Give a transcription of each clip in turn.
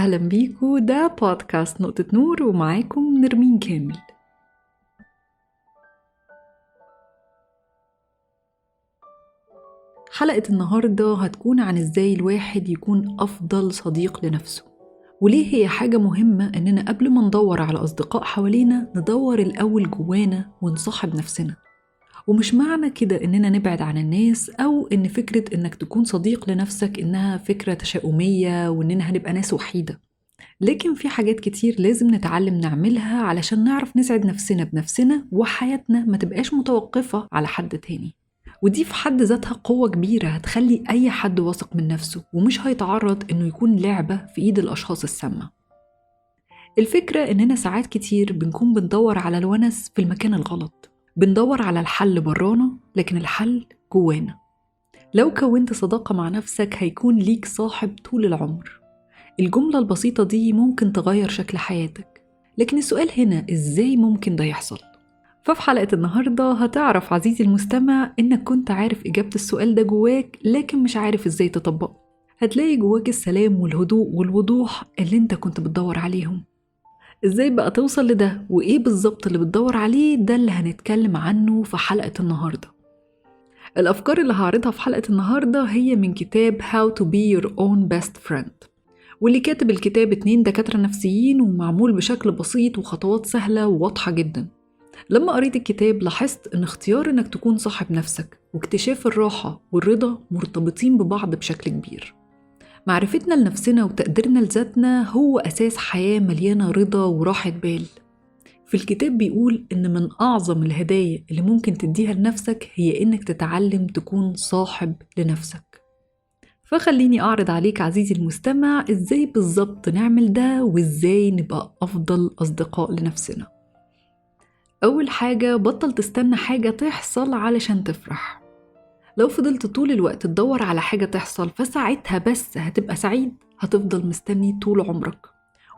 أهلا بيكو، ده بودكاست نقطة نور ومعاكم نرمين كامل. حلقة النهاردة هتكون عن إزاي الواحد يكون أفضل صديق لنفسه، وليه هي حاجة مهمة إننا قبل ما ندور على أصدقاء حوالينا ندور الأول جوانا ونصاحب نفسنا. ومش معنى كده إننا نبعد عن الناس أو إن فكرة إنك تكون صديق لنفسك إنها فكرة تشاؤمية وإننا هنبقى ناس وحيدة، لكن في حاجات كتير لازم نتعلم نعملها علشان نعرف نسعد نفسنا بنفسنا وحياتنا ما تبقاش متوقفة على حد تاني. ودي في حد ذاتها قوة كبيرة هتخلي أي حد واثق من نفسه ومش هيتعرض إنه يكون لعبة في إيد الأشخاص السامة. الفكرة إننا ساعات كتير بنكون بندور على الونس في المكان الغلط، بندور على الحل برانا لكن الحل جوانا. لو كونت صداقة مع نفسك هيكون ليك صاحب طول العمر. الجملة البسيطة دي ممكن تغير شكل حياتك، لكن السؤال هنا إزاي ممكن ده يحصل؟ ففي حلقة النهاردة هتعرف عزيزي المستمع إنك كنت عارف إجابة السؤال ده جواك لكن مش عارف إزاي تطبقه. هتلاقي جواك السلام والهدوء والوضوح اللي انت كنت بتدور عليهم. إزاي بقى توصل لده وإيه بالظبط اللي بتدور عليه؟ ده اللي هنتكلم عنه في حلقة النهاردة. الأفكار اللي هعرضها في حلقة النهاردة هي من كتاب How to be your own best friend، واللي كاتب الكتاب 2 دكاترة نفسيين ومعمول بشكل بسيط وخطوات سهلة وواضحة جدا. لما قريت الكتاب لاحظت ان اختيار انك تكون صاحب نفسك واكتشاف الراحة والرضا مرتبطين ببعض بشكل كبير. معرفتنا لنفسنا وتقديرنا لذاتنا هو أساس حياة مليانة رضا وراحة بال. في الكتاب بيقول إن من أعظم الهدايا اللي ممكن تديها لنفسك هي إنك تتعلم تكون صاحب لنفسك. فخليني أعرض عليك عزيزي المستمع إزاي بالظبط نعمل ده وإزاي نبقى أفضل أصدقاء لنفسنا. أول حاجة، بطل تستنى حاجة تحصل علشان تفرح. لو فضلت طول الوقت تدور على حاجة تحصل فساعتها بس هتبقى سعيد، هتفضل مستني طول عمرك.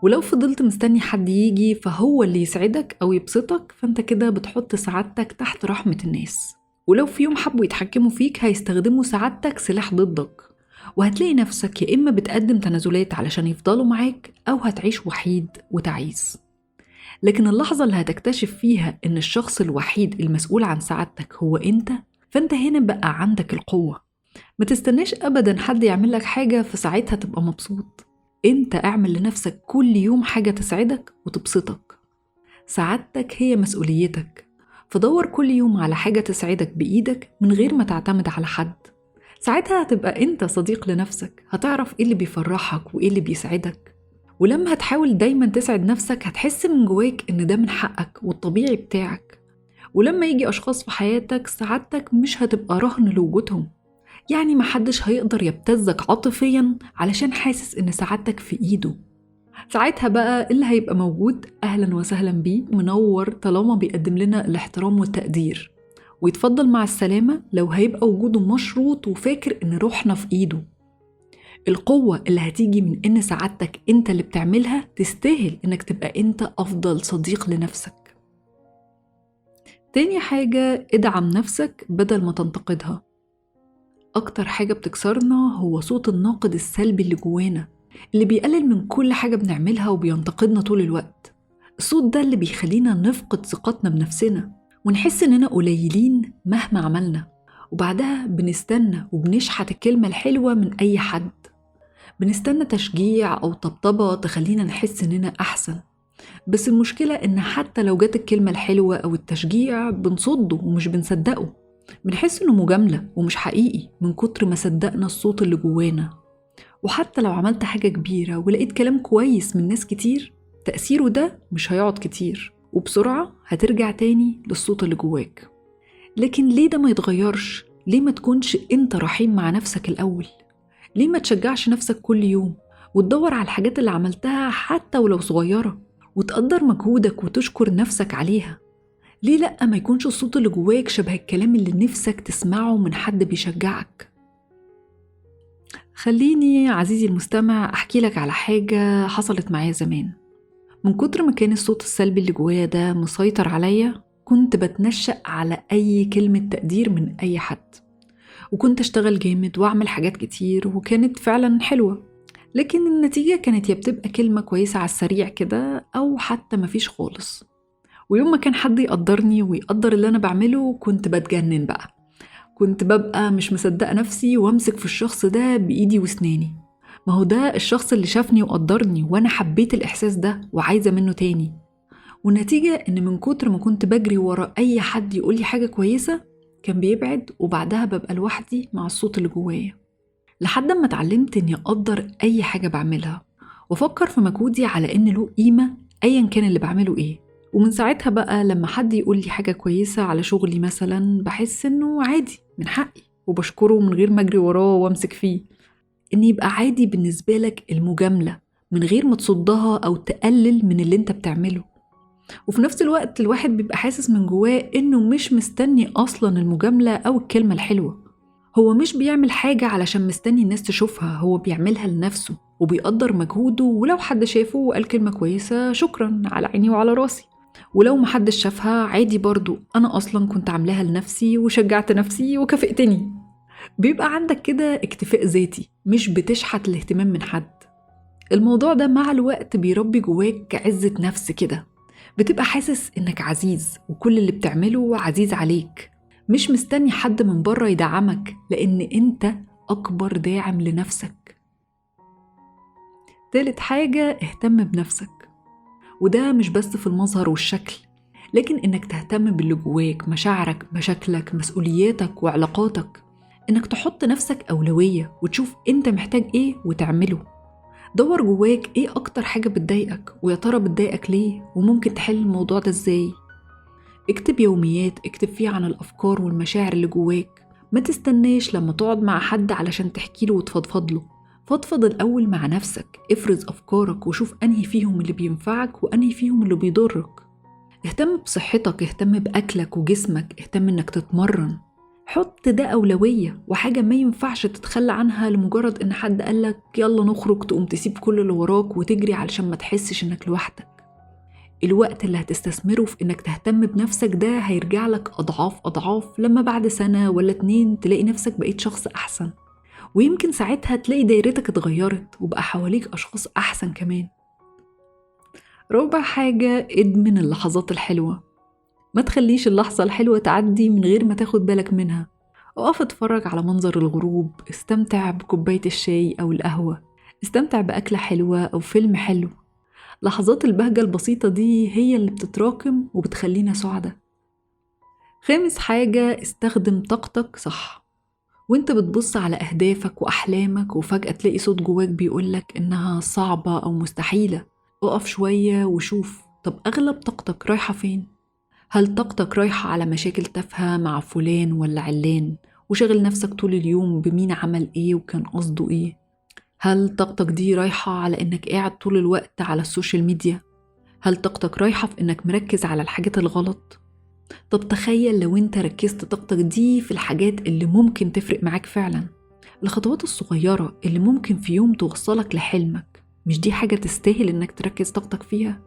ولو فضلت مستني حد يجي فهو اللي يسعدك أو يبسطك فأنت كده بتحط سعادتك تحت رحمة الناس. ولو في يوم حبوا يتحكموا فيك هيستخدموا سعادتك سلاح ضدك، وهتلاقي نفسك يا إما بتقدم تنازلات علشان يفضلوا معاك أو هتعيش وحيد وتعيس. لكن اللحظة اللي هتكتشف فيها إن الشخص الوحيد المسؤول عن سعادتك هو فأنت هنا بقى عندك القوة. ما تستناش أبدا حد يعمل لك حاجة فساعتها تبقى مبسوط. أنت اعمل لنفسك كل يوم حاجة تسعدك وتبسطك. سعادتك هي مسؤوليتك، فدور كل يوم على حاجة تسعدك بإيدك من غير ما تعتمد على حد. ساعتها هتبقى أنت صديق لنفسك، هتعرف إيه اللي بيفرحك وإيه اللي بيسعدك. ولما هتحاول دايما تسعد نفسك هتحس من جواك إن ده من حقك والطبيعي بتاعك. ولما يجي أشخاص في حياتك سعادتك مش هتبقى رهن لوجودهم، يعني محدش هيقدر يبتزك عاطفيا علشان حاسس إن سعادتك في إيده. ساعتها بقى اللي هيبقى موجود أهلا وسهلا بيه، منور طالما بيقدم لنا الاحترام والتقدير، ويتفضل مع السلامة لو هيبقى وجوده مشروط وفاكر إن روحنا في إيده. القوة اللي هتيجي من إن سعادتك أنت اللي بتعملها تستاهل إنك تبقى أنت أفضل صديق لنفسك. تاني حاجة، ادعم نفسك بدل ما تنتقدها. أكتر حاجة بتكسرنا هو صوت الناقد السلبي اللي جوانا، اللي بيقلل من كل حاجة بنعملها وبينتقدنا طول الوقت. الصوت ده اللي بيخلينا نفقد ثقتنا بنفسنا ونحس إننا قليلين مهما عملنا، وبعدها بنستنى وبنشحت الكلمة الحلوة من أي حد. بنستنى تشجيع أو طبطبة تخلينا نحس إننا أحسن. بس المشكلة إن حتى لو جات الكلمة الحلوة أو التشجيع بنصده ومش بنصدقه، بنحس إنه مجاملة ومش حقيقي من كتر ما صدقنا الصوت اللي جوانا. وحتى لو عملت حاجة كبيرة ولقيت كلام كويس من ناس كتير، تأثيره ده مش هيقعد كتير وبسرعة هترجع تاني للصوت اللي جواك. لكن ليه ده ما يتغيرش؟ ليه ما تكونش أنت رحيم مع نفسك الأول؟ ليه ما تشجعش نفسك كل يوم وتدور على الحاجات اللي عملتها حتى ولو صغيرة وتقدر مجهودك وتشكر نفسك عليها؟ ليه لأ ما يكونش الصوت اللي جواك شبه الكلام اللي نفسك تسمعه من حد بيشجعك؟ خليني عزيزي المستمع أحكي لك على حاجة حصلت معايا زمان. من كتر ما كان الصوت السلبي اللي جوايا ده مسيطر عليا كنت بتنشأ على أي كلمة تقدير من أي حد، وكنت أشتغل جامد وأعمل حاجات كتير وكانت فعلا حلوة. لكن النتيجة كانت يا بتبقى كلمة كويسة على السريع كده أو حتى مفيش خالص. ويوم ما كان حد يقدرني ويقدر اللي أنا بعمله كنت بتجنن بقى، كنت ببقى مش مصدقة نفسي وامسك في الشخص ده بإيدي وسناني. ما هو ده الشخص اللي شافني وقدرني وأنا حبيت الإحساس ده وعايزة منه تاني. والنتيجة إن من كتر ما كنت بجري ورا أي حد يقولي حاجة كويسة كان بيبعد، وبعدها ببقى لوحدي مع الصوت اللي جوايا، لحد ما اتعلمت إني أقدر أي حاجة بعملها وأفكر في مجهودي على إن له قيمة أيا كان اللي بعمله إيه. ومن ساعتها بقى لما حد يقول لي حاجة كويسة على شغلي مثلا بحس إنه عادي من حقي وبشكره من غير ما أجري وراه وامسك فيه. إن يبقى عادي بالنسبة لك المجاملة من غير ما تصدها أو تقلل من اللي انت بتعمله. وفي نفس الوقت الواحد بيبقى حاسس من جواه إنه مش مستني أصلا المجاملة أو الكلمة الحلوة. هو مش بيعمل حاجة علشان مستني الناس تشوفها، هو بيعملها لنفسه وبيقدر مجهوده، ولو حد شافه وقال كلمة كويسة شكرا على عيني وعلى راسي، ولو محدش شافها عادي برضو، أنا أصلا كنت عاملاها لنفسي وشجعت نفسي وكافئتني. بيبقى عندك كده اكتفاء ذاتي، مش بتشحت الاهتمام من حد. الموضوع ده مع الوقت بيربي جواك عزة نفس كده، بتبقى حاسس إنك عزيز وكل اللي بتعمله عزيز عليك، مش مستني حد من بره يدعمك لأن أنت أكبر داعم لنفسك. تالت حاجة، اهتم بنفسك، وده مش بس في المظهر والشكل، لكن إنك تهتم باللي جواك، مشاعرك، مشاكلك، مسؤولياتك وعلاقاتك. إنك تحط نفسك أولوية وتشوف أنت محتاج إيه وتعمله. دور جواك إيه أكتر حاجة بتضايقك، ويا ترى بتضايقك ليه، وممكن تحل الموضوع ده إزاي. اكتب يوميات اكتب فيها عن الأفكار والمشاعر اللي جواك. ما تستناش لما تقعد مع حد علشان تحكيله وتفضفض له. فضفض الأول مع نفسك، افرز أفكارك وشوف أنهي فيهم اللي بينفعك وأنهي فيهم اللي بيضرك. اهتم بصحتك، اهتم بأكلك وجسمك، اهتم إنك تتمرن. حط ده أولوية وحاجة ما ينفعش تتخلى عنها لمجرد إن حد قالك يلا نخرج تقوم تسيب كل اللي وراك وتجري علشان ما تحسش إنك لوحدك. الوقت اللي هتستثمره في إنك تهتم بنفسك ده هيرجع لك أضعاف أضعاف، لما بعد سنة ولا 2 تلاقي نفسك بقيت شخص أحسن، ويمكن ساعتها تلاقي دايرتك اتغيرت وبقى حواليك أشخاص أحسن كمان. رابع حاجة، ادمن اللحظات الحلوة. ما تخليش اللحظة الحلوة تعدي من غير ما تاخد بالك منها. اقف اتفرج على منظر الغروب، استمتع بكوباية الشاي أو القهوة، استمتع بأكلة حلوة أو فيلم حلو. لحظات البهجة البسيطة دي هي اللي بتتراكم وبتخلينا سعداء. خامس حاجة، استخدم طاقتك صح. وانت بتبص على أهدافك وأحلامك وفجأة تلاقي صوت جواك بيقولك إنها صعبة أو مستحيلة، اقف شوية وشوف، طب أغلب طاقتك رايحة فين؟ هل طاقتك رايحة على مشاكل تافهة مع فلان ولا علان وشغل نفسك طول اليوم بمين عمل ايه وكان قصده ايه؟ هل طاقتك دي رايحة على إنك قاعد طول الوقت على السوشيال ميديا؟ هل طاقتك رايحة في إنك مركز على الحاجات الغلط؟ طب تخيل لو إنت ركزت طاقتك دي في الحاجات اللي ممكن تفرق معاك فعلا، الخطوات الصغيرة اللي ممكن في يوم توصلك لحلمك، مش دي حاجة تستاهل إنك تركز طاقتك فيها؟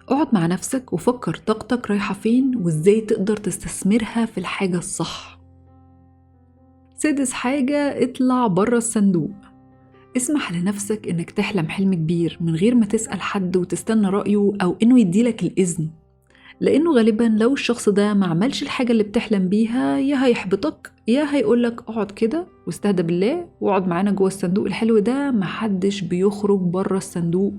اقعد مع نفسك وفكر طاقتك رايحة فين وإزاي تقدر تستثمرها في الحاجة الصح. سادس حاجة، اطلع برا الصندوق. اسمح لنفسك إنك تحلم حلم كبير من غير ما تسأل حد وتستنى رأيه أو إنه يديلك الإذن، لأنه غالبا لو الشخص ده ما عملش الحاجة اللي بتحلم بيها يا هيحبطك يا هيقولك اقعد كده واستهدى بالله واقعد معانا جوه الصندوق الحلو ده. محدش بيخرج برا الصندوق،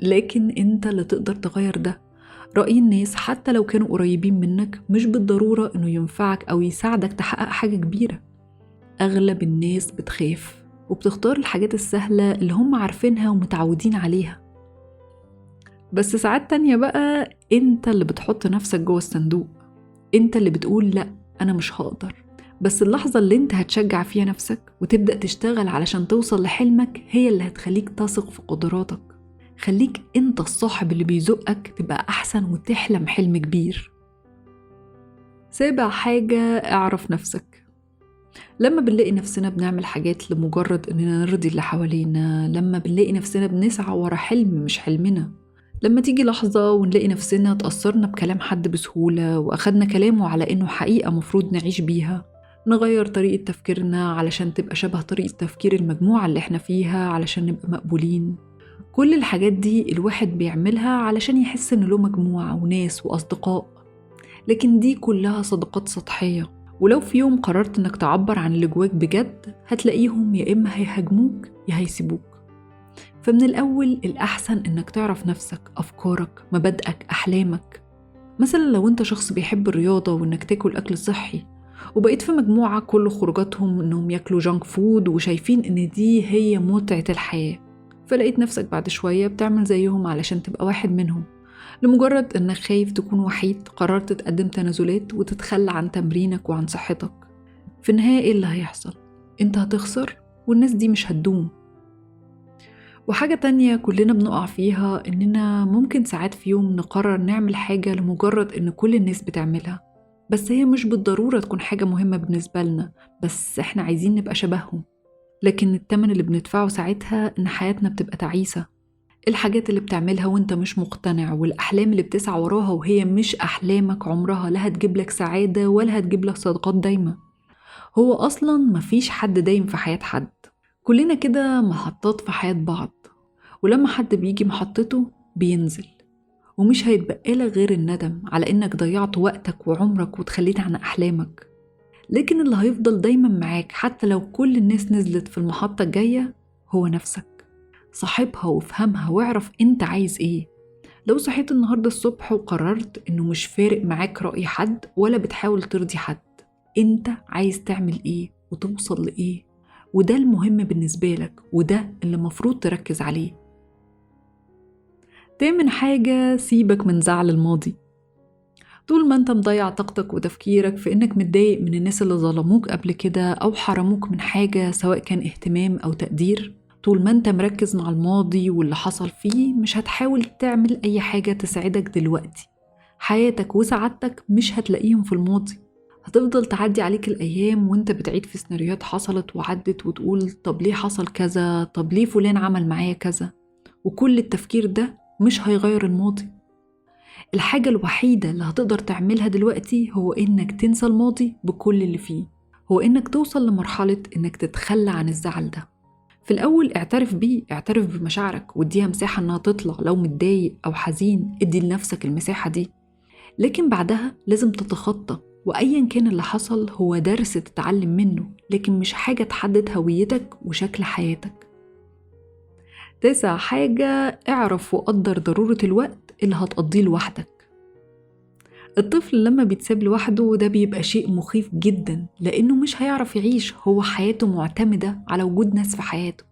لكن انت اللي تقدر تغير ده. رأي الناس حتى لو كانوا قريبين منك مش بالضرورة إنه ينفعك أو يساعدك تحقق حاجة كبيرة. أغلب الناس بتخاف وبتختار الحاجات السهلة اللي هم عارفينها ومتعودين عليها. بس ساعات تانية بقى انت اللي بتحط نفسك جوه الصندوق، انت اللي بتقول لا أنا مش هقدر. بس اللحظة اللي انت هتشجع فيها نفسك وتبدأ تشتغل علشان توصل لحلمك هي اللي هتخليك تثق في قدراتك. خليك انت الصاحب اللي بيزقك تبقى أحسن وتحلم حلم كبير. سابع حاجة، اعرف نفسك. لما بنلاقي نفسنا بنعمل حاجات لمجرد اننا نرضي اللي حوالينا، لما بنلاقي نفسنا بنسعى ورا حلم مش حلمنا، لما تيجي لحظة ونلاقي نفسنا تأثرنا بكلام حد بسهولة وأخدنا كلامه على إنه حقيقة مفروض نعيش بيها، نغير طريقة تفكيرنا علشان تبقى شبه طريقة تفكير المجموعة اللي احنا فيها علشان نبقى مقبولين. كل الحاجات دي الواحد بيعملها علشان يحس إن له مجموعة وناس وأصدقاء، لكن دي كلها صداقات سطحية. ولو في يوم قررت إنك تعبر عن اللي جواك بجد، هتلاقيهم يا إما هيهاجموك يا هيسيبوك. فمن الأول الأحسن إنك تعرف نفسك، أفكارك، مبادئك، أحلامك. مثلا لو أنت شخص بيحب الرياضة وإنك تاكل أكل صحي، وبقيت في مجموعة كل خروجاتهم إنهم ياكلوا جانك فود وشايفين إن دي هي متعة الحياة، فلقيت نفسك بعد شوية بتعمل زيهم علشان تبقى واحد منهم، لمجرد إنك خايف تكون وحيد قررت تقدم تنازلات وتتخلى عن تمرينك وعن صحتك. في النهاية إيه اللي هيحصل؟ أنت هتخسر والناس دي مش هتدوم. وحاجة تانية كلنا بنقع فيها، إننا ممكن ساعات في يوم نقرر نعمل حاجة لمجرد إن كل الناس بتعملها، بس هي مش بالضرورة تكون حاجة مهمة بالنسبة لنا، بس إحنا عايزين نبقى شبههم. لكن التمن اللي بندفعه ساعتها إن حياتنا بتبقى تعيسة. الحاجات اللي بتعملها وإنت مش مقتنع، والأحلام اللي بتسعى وراها وهي مش أحلامك، عمرها لا هتجيب لك سعادة ولا هتجيب لك صداقات دايمة. هو أصلاً مفيش حد دايم في حياة حد، كلنا كده محطات في حياة بعض، ولما حد بيجي محطته بينزل، ومش هيتبقى لك غير الندم على إنك ضيعت وقتك وعمرك وتخليت عن أحلامك. لكن اللي هيفضل دايما معاك حتى لو كل الناس نزلت في المحطة الجاية هو نفسك. صاحبها وافهمها واعرف انت عايز ايه. لو صحيت النهاردة الصبح وقررت انه مش فارق معاك رأي حد ولا بتحاول ترضي حد، انت عايز تعمل ايه وتوصل لإيه، وده المهم بالنسبة لك، وده اللي مفروض تركز عليه. تامن حاجة، سيبك من زعل الماضي. طول ما انت مضيع طاقتك وتفكيرك في انك متضايق من الناس اللي ظلموك قبل كده او حرموك من حاجة سواء كان اهتمام او تقدير، طول ما انت مركز مع الماضي واللي حصل فيه، مش هتحاول تعمل اي حاجة تساعدك دلوقتي. حياتك وسعادتك مش هتلاقيهم في الماضي. هتفضل تعدي عليك الايام وانت بتعيد في سيناريوهات حصلت وعدت وتقول طب ليه حصل كذا، طب ليه فلان عمل معايا كذا، وكل التفكير ده مش هيغير الماضي. الحاجة الوحيدة اللي هتقدر تعملها دلوقتي هو إنك تنسى الماضي بكل اللي فيه، هو إنك توصل لمرحلة إنك تتخلى عن الزعل ده. في الأول اعترف بيه، اعترف بمشاعرك واديها مساحة إنها تطلع. لو متضايق أو حزين ادي لنفسك المساحة دي، لكن بعدها لازم تتخطى. وأيا كان اللي حصل هو درس تتعلم منه، لكن مش حاجة تحدد هويتك وشكل حياتك. 9 حاجة، اعرف وقدر ضرورة الوقت اللي هتقضيه لوحدك. الطفل لما بيتساب لوحده ده بيبقى شيء مخيف جدا، لأنه مش هيعرف يعيش، هو حياته معتمدة على وجود ناس في حياته.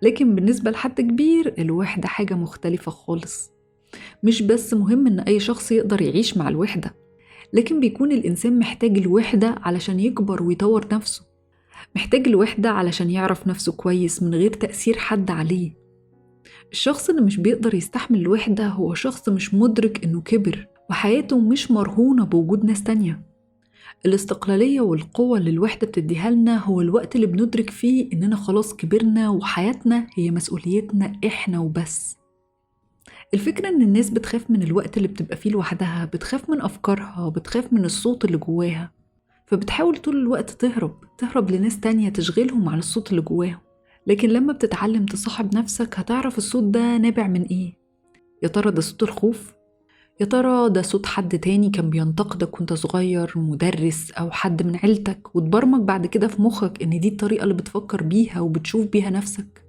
لكن بالنسبة لحد كبير الوحدة حاجة مختلفة خالص. مش بس مهم إن أي شخص يقدر يعيش مع الوحدة، لكن بيكون الإنسان محتاج الوحدة علشان يكبر ويطور نفسه، محتاج الوحدة علشان يعرف نفسه كويس من غير تأثير حد عليه. الشخص اللي مش بيقدر يستحمل الوحدة هو شخص مش مدرك إنه كبر وحياته مش مرهونة بوجود ناس تانية. الاستقلالية والقوة اللي الوحدة بتديها لنا هو الوقت اللي بندرك فيه إننا خلاص كبرنا وحياتنا هي مسؤوليتنا إحنا وبس. الفكرة إن الناس بتخاف من الوقت اللي بتبقى فيه لوحدها، بتخاف من أفكارها، بتخاف من الصوت اللي جواها، فبتحاول طول الوقت تهرب لناس تانية تشغلهم عن الصوت اللي جواهم. لكن لما بتتعلم تصاحب نفسك هتعرف الصوت ده نابع من إيه. يا ترى ده صوت الخوف؟ يا ترى ده صوت حد تاني كان بينتقدك وانت صغير، مدرس أو حد من عيلتك، وتبرمج بعد كده في مخك إن دي الطريقة اللي بتفكر بيها وبتشوف بيها نفسك؟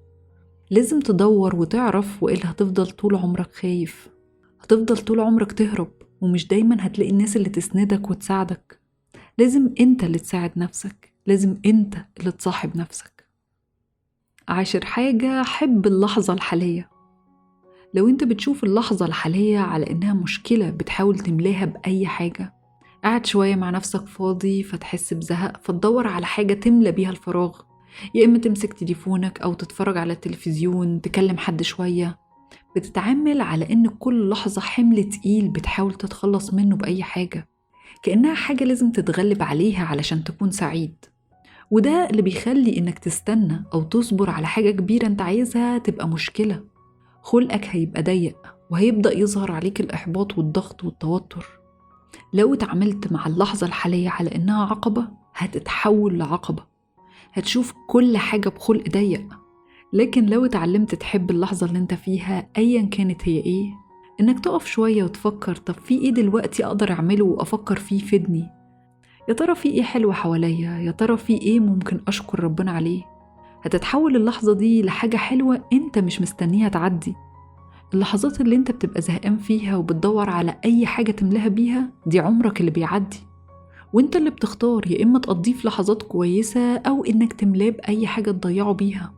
لازم تدور وتعرف، وإلا هتفضل طول عمرك خايف، هتفضل طول عمرك تهرب، ومش دايما هتلاقي الناس اللي تسندك وتساعدك. لازم انت اللي تساعد نفسك، لازم انت اللي تصاحب نفسك. 10 حاجة، حب اللحظة الحالية. لو انت بتشوف اللحظة الحالية على انها مشكلة بتحاول تملاها بأي حاجة، قاعد شوية مع نفسك فاضي فتحس بزهق فتدور على حاجة تملى بيها الفراغ، يا إما تمسك تليفونك أو تتفرج على التلفزيون، تكلم حد شوية. بتتعامل على إن كل لحظة حمل تقيل بتحاول تتخلص منه بأي حاجة، كأنها حاجة لازم تتغلب عليها علشان تكون سعيد. وده اللي بيخلي إنك تستنى أو تصبر على حاجة كبيرة أنت عايزها تبقى مشكلة. خلقك هيبقى ضيق وهيبدأ يظهر عليك الإحباط والضغط والتوتر. لو اتعاملت مع اللحظة الحالية على إنها عقبة هتتحول لعقبة، هتشوف كل حاجة بخلق ضيق. لكن لو اتعلمت تحب اللحظة اللي انت فيها أيا كانت هي ايه، انك تقف شوية وتفكر طب في ايه دلوقتي اقدر اعمله وافكر فيه يفيدني، يا ترى في ايه حلو حواليا، يا ترى في ايه ممكن اشكر ربنا عليه، هتتحول اللحظة دي لحاجة حلوة انت مش مستنيها تعدي. اللحظات اللي انت بتبقى زهقان فيها وبتدور على اي حاجة تملاها بيها دي عمرك اللي بيعدي، وانت اللي بتختار يا اما تقضيه في لحظات كويسة او انك تملاه بأي حاجة تضيعه بيها.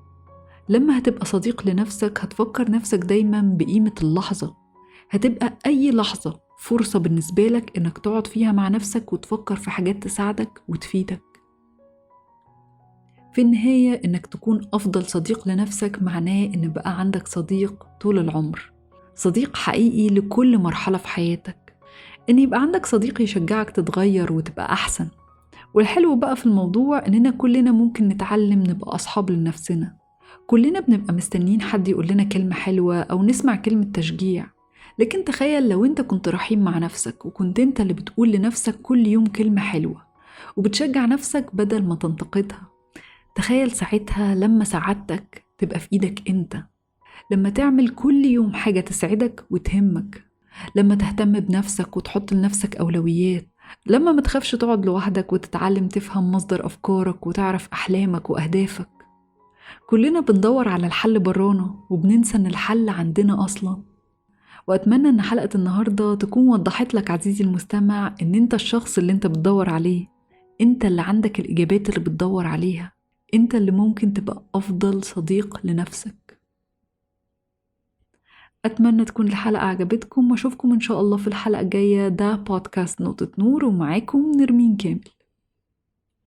لما هتبقى صديق لنفسك هتفكر نفسك دايما بقيمة اللحظة، هتبقى أي لحظة فرصة بالنسبة لك إنك تقعد فيها مع نفسك وتفكر في حاجات تساعدك وتفيدك. في النهاية إنك تكون أفضل صديق لنفسك معناه إن بقى عندك صديق طول العمر، صديق حقيقي لكل مرحلة في حياتك، إن يبقى عندك صديق يشجعك تتغير وتبقى أحسن. والحلو بقى في الموضوع إننا كلنا ممكن نتعلم نبقى أصحاب لنفسنا، كلنا بنبقى مستنين حد يقول لنا كلمة حلوة أو نسمع كلمة تشجيع. لكن تخيل لو انت كنت رحيم مع نفسك وكنت انت اللي بتقول لنفسك كل يوم كلمة حلوة وبتشجع نفسك بدل ما تنتقدها. تخيل ساعتها لما سعادتك تبقى في ايدك انت، لما تعمل كل يوم حاجة تسعدك وتهمك، لما تهتم بنفسك وتحط لنفسك أولويات، لما ما تخافش تقعد لوحدك وتتعلم تفهم مصدر أفكارك وتعرف أحلامك وأهدافك. كلنا بندور على الحل برانا وبننسى إن الحل عندنا أصلاً. وأتمنى إن حلقة النهاردة تكون وضحت لك عزيزي المستمع إن أنت الشخص اللي أنت بتدور عليه، أنت اللي عندك الإجابات اللي بتدور عليها، أنت اللي ممكن تبقى أفضل صديق لنفسك. أتمنى تكون الحلقة عجبتكم وأشوفكم إن شاء الله في الحلقة الجاية. ده بودكاست نقطة نور ومعاكم نرمين كامل.